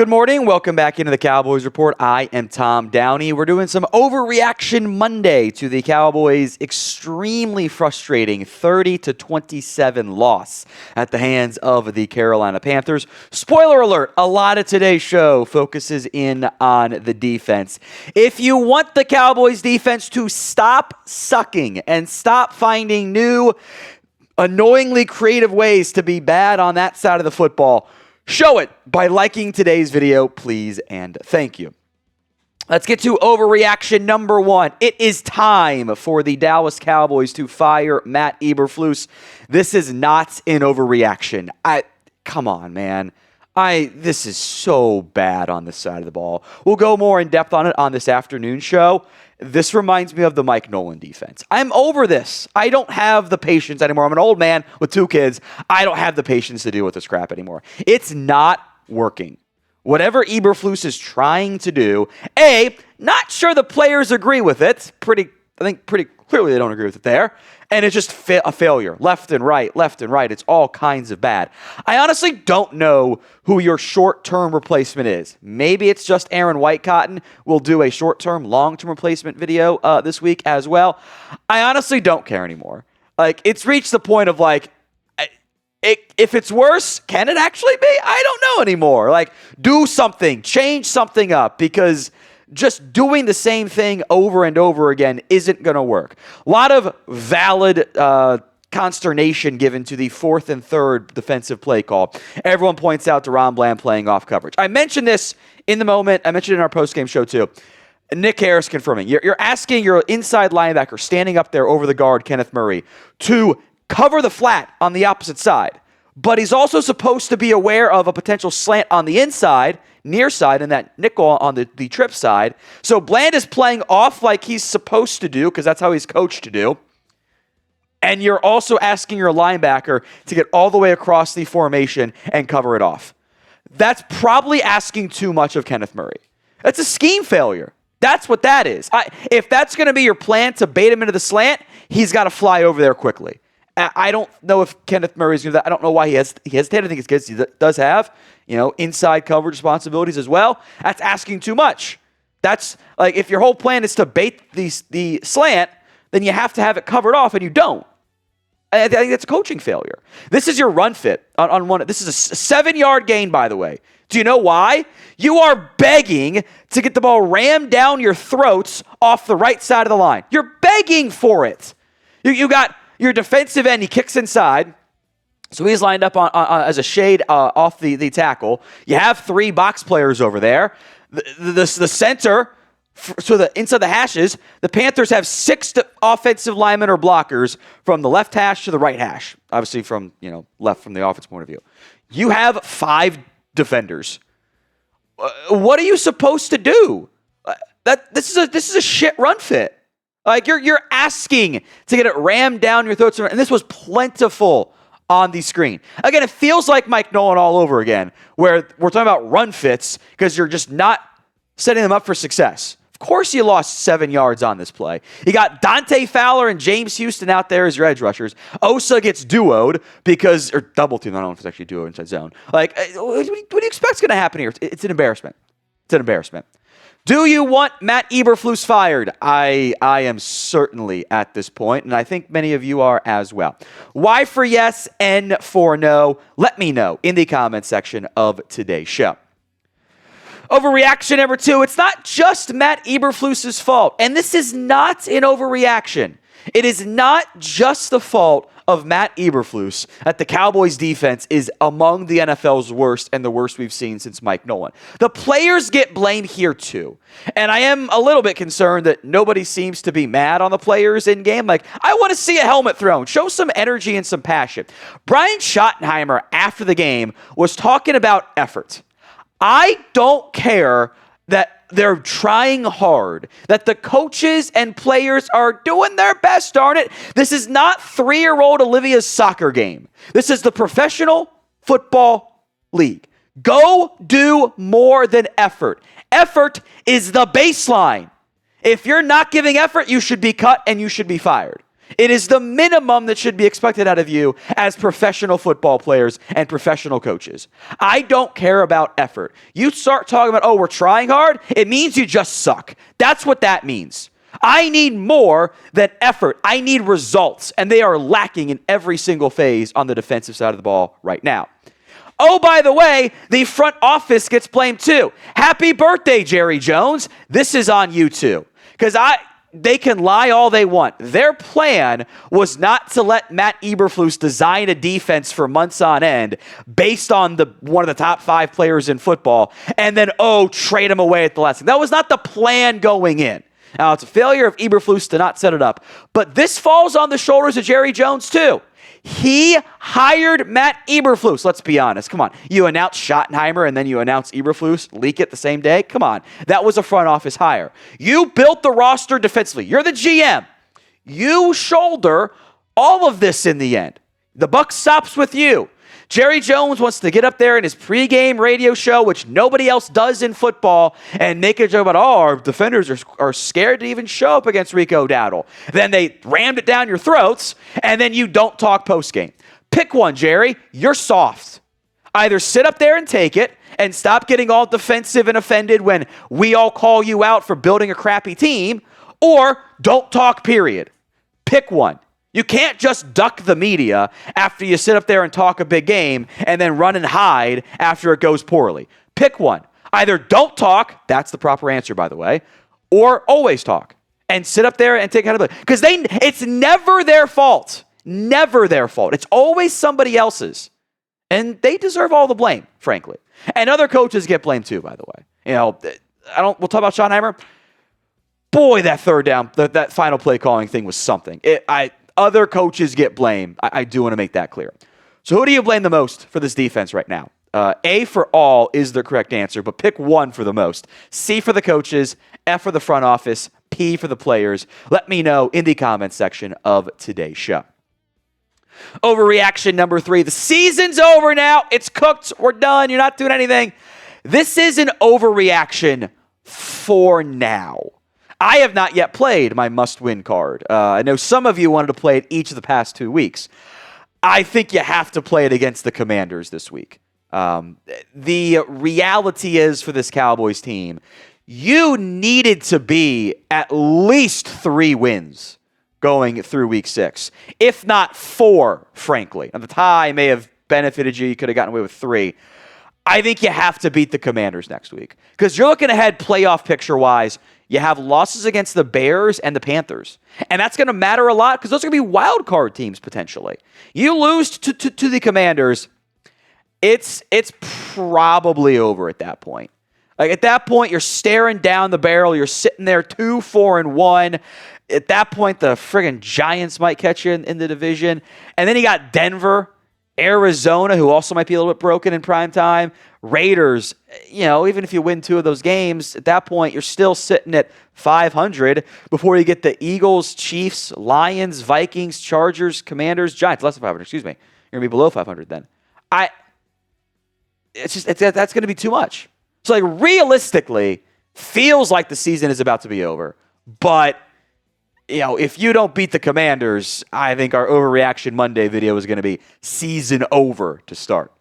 Good morning. Welcome back into the Cowboys Report. I am Tom Downey. We're doing some overreaction Monday to the Cowboys' extremely frustrating 30-27 loss at the hands of the Carolina Panthers. Spoiler alert, a lot of today's show focuses in on the defense. If you want the Cowboys defense to stop sucking and stop finding new, annoyingly creative ways to be bad on that side of the football, show it by liking today's video, please, and thank you. Let's get to overreaction number one. It is time for the Dallas Cowboys to fire Matt Eberflus. This is not an overreaction. Come on, man. This is so bad on this side of the ball. We'll go more in depth on it on this afternoon show. This reminds me of the Mike Nolan defense. I'm over this. I don't have the patience anymore. I'm an old man with 2 kids. I don't have the patience to deal with this crap anymore. It's not working. Whatever Eberflus is trying to do, not sure the players agree with it. I think pretty clearly they don't agree with it there. And it's just a failure. Left and right. It's all kinds of bad. I honestly don't know who your short-term replacement is. Maybe it's just Aaron Whitecotton. We'll do a short-term, long-term replacement video this week as well. I honestly don't care anymore. It's reached the point of if it's worse, can it actually be? I don't know anymore. Do something. Change something up because just doing the same thing over and over again isn't going to work. A lot of valid consternation given to the 4th and 3rd defensive play call. Everyone points out DaRon Bland playing off coverage. I mentioned this in the moment. I mentioned it in our postgame show too. Nick Harris confirming. You're asking your inside linebacker standing up there over the guard, Kenneth Murray, to cover the flat on the opposite side. But he's also supposed to be aware of a potential slant on the inside, near side, and that nickel on the trip side. So Bland is playing off like he's supposed to do, because that's how he's coached to do. And you're also asking your linebacker to get all the way across the formation and cover it off. That's probably asking too much of Kenneth Murray. That's a scheme failure. That's what that is. If that's going to be your plan to bait him into the slant, he's got to fly over there quickly. I don't know if Kenneth Murray's going to do that. I don't know why he hesitated. I think it's because he does have, inside coverage responsibilities as well. That's asking too much. That's if your whole plan is to bait the slant, then you have to have it covered off, and you don't. I think that's a coaching failure. This is your run fit on one. This is a 7-yard gain, by the way. Do you know why? You are begging to get the ball rammed down your throats off the right side of the line. You're begging for it. You got your defensive end, he kicks inside. So he's lined up on as a shade off the tackle. You have 3 box players over there. The center, so the inside the hashes, the Panthers have 6 offensive linemen or blockers from the left hash to the right hash. Obviously from, left from the offense point of view. You have 5 defenders. What are you supposed to do? This is a shit run fit. You're asking to get it rammed down your throats, and this was plentiful on the screen. Again, it feels like Mike Nolan all over again, where we're talking about run fits because you're just not setting them up for success. Of course you lost 7 yards on this play. You got Dante Fowler and James Houston out there as your edge rushers. Osa gets duoed or double teamed. I don't know if it's actually duo inside zone. What do you expect is going to happen here? It's an embarrassment. It's an embarrassment. Do you want Matt Eberflus fired? I am certainly at this point, and I think many of you are as well. Y for yes, N for no. Let me know in the comment section of today's show. Overreaction number 2. It's not just Matt Eberflus's fault, and this is not an overreaction. It is not just the fault of Matt Eberflus that the Cowboys defense is among the NFL's worst and the worst we've seen since Mike Nolan. The players get blamed here too. And I am a little bit concerned that nobody seems to be mad on the players in game. I want to see a helmet thrown. Show some energy and some passion. Brian Schottenheimer after the game was talking about effort. I don't care that they're trying hard, that the coaches and players are doing their best, darn it. This is not 3-year-old Olivia's soccer game. This is the professional football league. Go do more than effort. Effort is the baseline. If you're not giving effort, you should be cut and you should be fired. It is the minimum that should be expected out of you as professional football players and professional coaches. I don't care about effort. You start talking about, oh, we're trying hard, it means you just suck. That's what that means. I need more than effort. I need results, and they are lacking in every single phase on the defensive side of the ball right now. Oh, by the way, the front office gets blamed too. Happy birthday, Jerry Jones. This is on you too. Because they can lie all they want. Their plan was not to let Matt Eberflus design a defense for months on end based on one of the top 5 players in football and then, trade him away at the last thing. That was not the plan going in. Now, it's a failure of Eberflus to not set it up. But this falls on the shoulders of Jerry Jones, too. He hired Matt Eberflus. Let's be honest. Come on. You announce Schottenheimer and then you announce Eberflus, leak it the same day? Come on. That was a front office hire. You built the roster defensively. You're the GM. You shoulder all of this in the end. The buck stops with you. Jerry Jones wants to get up there in his pregame radio show, which nobody else does in football, and make a joke about, our defenders are scared to even show up against Rico Dowdle. Then they rammed it down your throats, and then you don't talk postgame. Pick one, Jerry. You're soft. Either sit up there and take it and stop getting all defensive and offended when we all call you out for building a crappy team, or don't talk, period. Pick one. You can't just duck the media after you sit up there and talk a big game and then run and hide after it goes poorly. Pick one. Either don't talk, that's the proper answer, by the way, or always talk and sit up there and take accountability. Because it's never their fault. Never their fault. It's always somebody else's. And they deserve all the blame, frankly. And other coaches get blamed too, by the way. We'll talk about Schottenheimer. Boy, that third down, that final play calling thing was something. Other coaches get blamed. I do want to make that clear. So who do you blame the most for this defense right now? A for all is the correct answer, but pick one for the most. C for the coaches, F for the front office, P for the players. Let me know in the comments section of today's show. Overreaction number 3. The season's over now. It's cooked. We're done. You're not doing anything. This is an overreaction for now. I have not yet played my must-win card. I know some of you wanted to play it each of the past 2 weeks. I think you have to play it against the Commanders this week. The reality is for this Cowboys team, you needed to be at least 3 wins going through week 6, if not 4, frankly. And the tie may have benefited you. You could have gotten away with 3. I think you have to beat the Commanders next week because you're looking ahead playoff picture-wise. You have losses against the Bears and the Panthers. And that's going to matter a lot because those are going to be wild card teams potentially. You lose to the Commanders, it's probably over at that point. Like at that point, you're staring down the barrel. You're sitting there 2-4-1. At that point, the friggin' Giants might catch you in the division. And then you got Denver, Arizona, who also might be a little bit broken in prime time. Raiders, even if you win 2 of those games, at that point, you're still sitting at 500 before you get the Eagles, Chiefs, Lions, Vikings, Chargers, Commanders, Giants. Less than 500, excuse me. You're going to be below 500 then. That's going to be too much. So, realistically, feels like the season is about to be over. But, if you don't beat the Commanders, I think our Overreaction Monday video is going to be season over to start.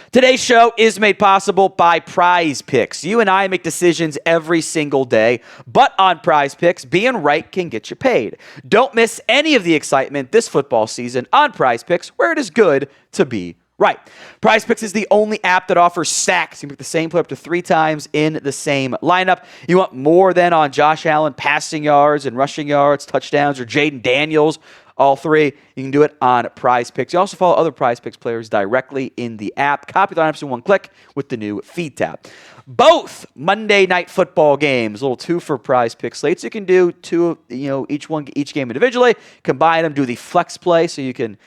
Today's show is made possible by Prize Picks. You and I make decisions every single day, but on Prize Picks, being right can get you paid. Don't miss any of the excitement this football season on Prize Picks, where it is good to be right. Prize Picks is the only app that offers stacks. You can pick the same player up to 3 times in the same lineup. You want more than on Josh Allen, passing yards and rushing yards, touchdowns, or Jaden Daniels, all 3. You can do it on Prize Picks. You also follow other Prize Picks players directly in the app. Copy the lineups in one click with the new feed tab. Both Monday Night Football games, a little 2 for Prize Picks slates. You can do 2, each game individually. Combine them, do the flex play so you can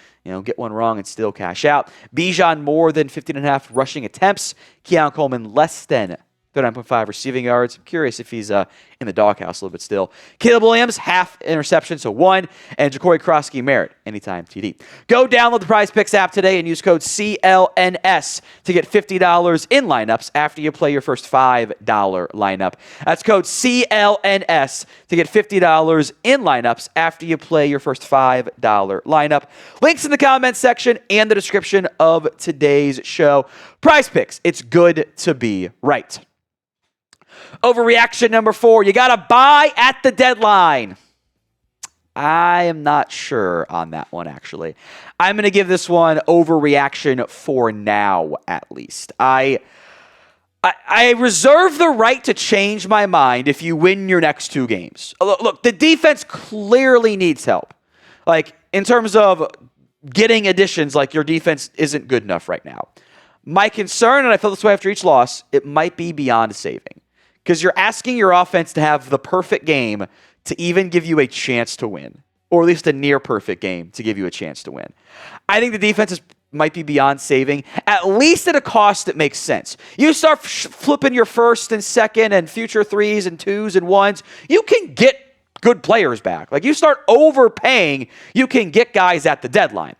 get one wrong and still cash out. Bijan more than 15.5 rushing attempts. Keon Coleman less than 39.5 receiving yards. I'm curious if he's in the doghouse a little bit still. Caleb Williams, half interception, so 1. And Ja'Cory Krosky-Merritt, anytime TD. Go download the Prize Picks app today and use code CLNS to get $50 in lineups after you play your first $5 lineup. That's code CLNS to get $50 in lineups after you play your first $5 lineup. Links in the comments section and the description of today's show. Prize Picks, it's good to be right. Overreaction number 4, you got to buy at the deadline. I am not sure on that one, actually. I'm going to give this one overreaction for now, at least. I reserve the right to change my mind if you win your next 2 games. Look, the defense clearly needs help. Like, in terms of getting additions, like your defense isn't good enough right now. My concern, and I feel this way after each loss, it might be beyond saving. Because you're asking your offense to have the perfect game to even give you a chance to win. Or at least a near perfect game to give you a chance to win. I think the defense might be beyond saving, at least at a cost that makes sense. You start flipping your first and second and future 3s and 2s and 1s, you can get good players back. Like, you start overpaying, you can get guys at the deadline.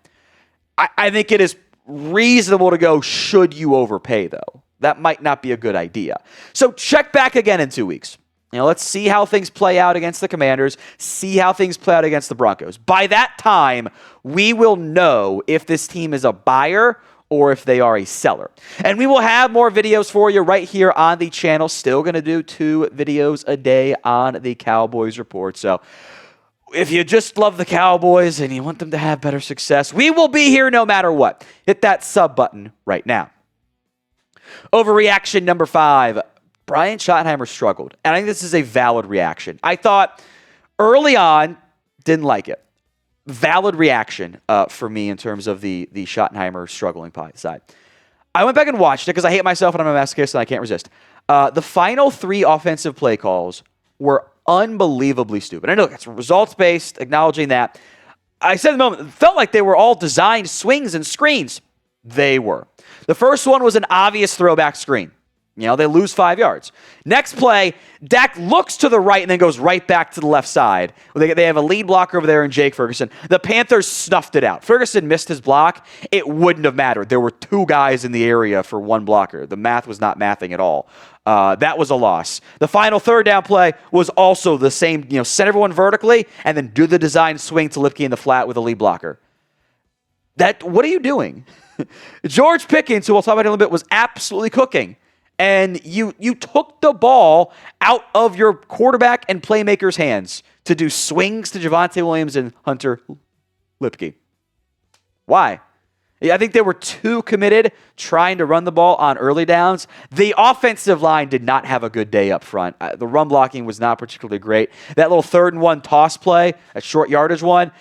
I think it is reasonable to go, should you overpay, though? That might not be a good idea. So check back again in 2 weeks. Let's see how things play out against the Commanders, see how things play out against the Broncos. By that time, we will know if this team is a buyer or if they are a seller. And we will have more videos for you right here on the channel. Still going to do 2 videos a day on the Cowboys Report. So if you just love the Cowboys and you want them to have better success, we will be here no matter what. Hit that sub button right now. Overreaction number 5. Brian Schottenheimer struggled. And I think this is a valid reaction. I thought early on, didn't like it. Valid reaction for me in terms of the Schottenheimer struggling side. I went back and watched it because I hate myself and I'm a masochist and I can't resist. The final 3 offensive play calls were unbelievably stupid. I know it's results-based, acknowledging that. I said in the moment, it felt like they were all designed swings and screens. They were. The first one was an obvious throwback screen. They lose 5 yards. Next play, Dak looks to the right and then goes right back to the left side. They have a lead blocker over there in Jake Ferguson. The Panthers snuffed it out. Ferguson missed his block. It wouldn't have mattered. There were 2 guys in the area for 1 blocker. The math was not mathing at all. That was a loss. The final 3rd down play was also the same, set everyone vertically and then do the design swing to Lipke in the flat with a lead blocker. What are you doing? George Pickens, who we'll talk about in a little bit, was absolutely cooking. And you took the ball out of your quarterback and playmaker's hands to do swings to Javonte Williams and Hunter Lipke. Why? I think they were too committed trying to run the ball on early downs. The offensive line did not have a good day up front. The run blocking was not particularly great. That little 3rd and 1 toss play, a short yardage one,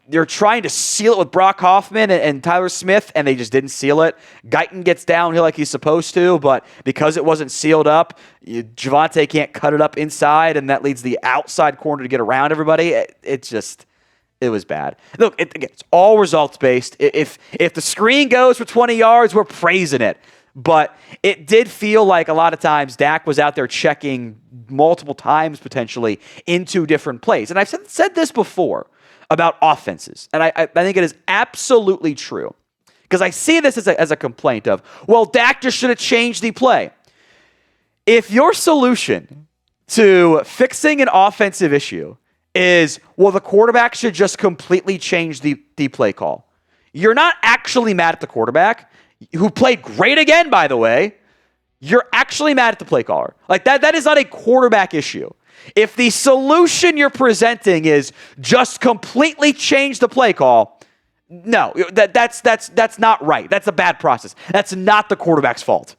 they're trying to seal it with Brock Hoffman and Tyler Smith, and they just didn't seal it. Guyton gets downhill like he's supposed to, but because it wasn't sealed up, Javonte can't cut it up inside, and that leads the outside corner to get around everybody. It was bad. Look, it's all results-based. If the screen goes for 20 yards, we're praising it. But it did feel like a lot of times Dak was out there checking multiple times potentially into different plays. And I've said this before about offenses. And I think it is absolutely true. Because I see this as a complaint of, well, Dak just should have changed the play. If your solution to fixing an offensive issue is, well, the quarterback should just completely change the play call, you're not actually mad at the quarterback, who played great again, by the way. You're actually mad at the play caller. Like that is not a quarterback issue. If the solution you're presenting is just completely change the play call, no, that's not right. That's a bad process. That's not the quarterback's fault.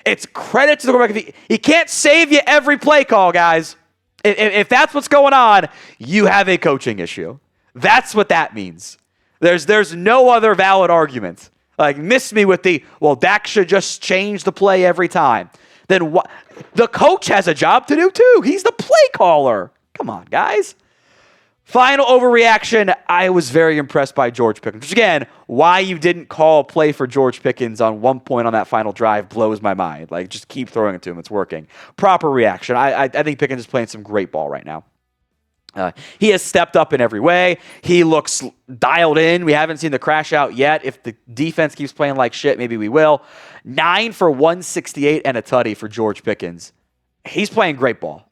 It's credit to the quarterback. He can't save you every play call, guys. If that's what's going on, you have a coaching issue. That's what that means. There's no other valid argument. Like, miss me with Dak should just change the play every time. Then what? The coach has a job to do too. He's the play caller. Come on, guys. Final overreaction, I was very impressed by George Pickens. Which, again, why you didn't call a play for George Pickens on one point on that final drive blows my mind. Like, just keep throwing it to him. It's working. Proper reaction. I think Pickens is playing some great ball right now. He has stepped up in every way. He looks dialed in. We haven't seen the crash out yet. If the defense keeps playing like shit, maybe we will. 9 for 168 and a tutty for George Pickens. He's playing great ball.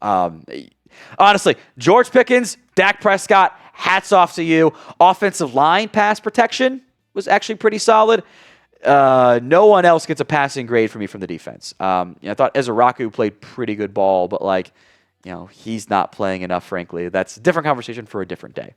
Honestly, George Pickens, Dak Prescott, hats off to you. Offensive line pass protection was actually pretty solid. No one else gets a passing grade for me from the defense. I thought Ezeraku played pretty good ball, but he's not playing enough, frankly. That's a different conversation for a different day.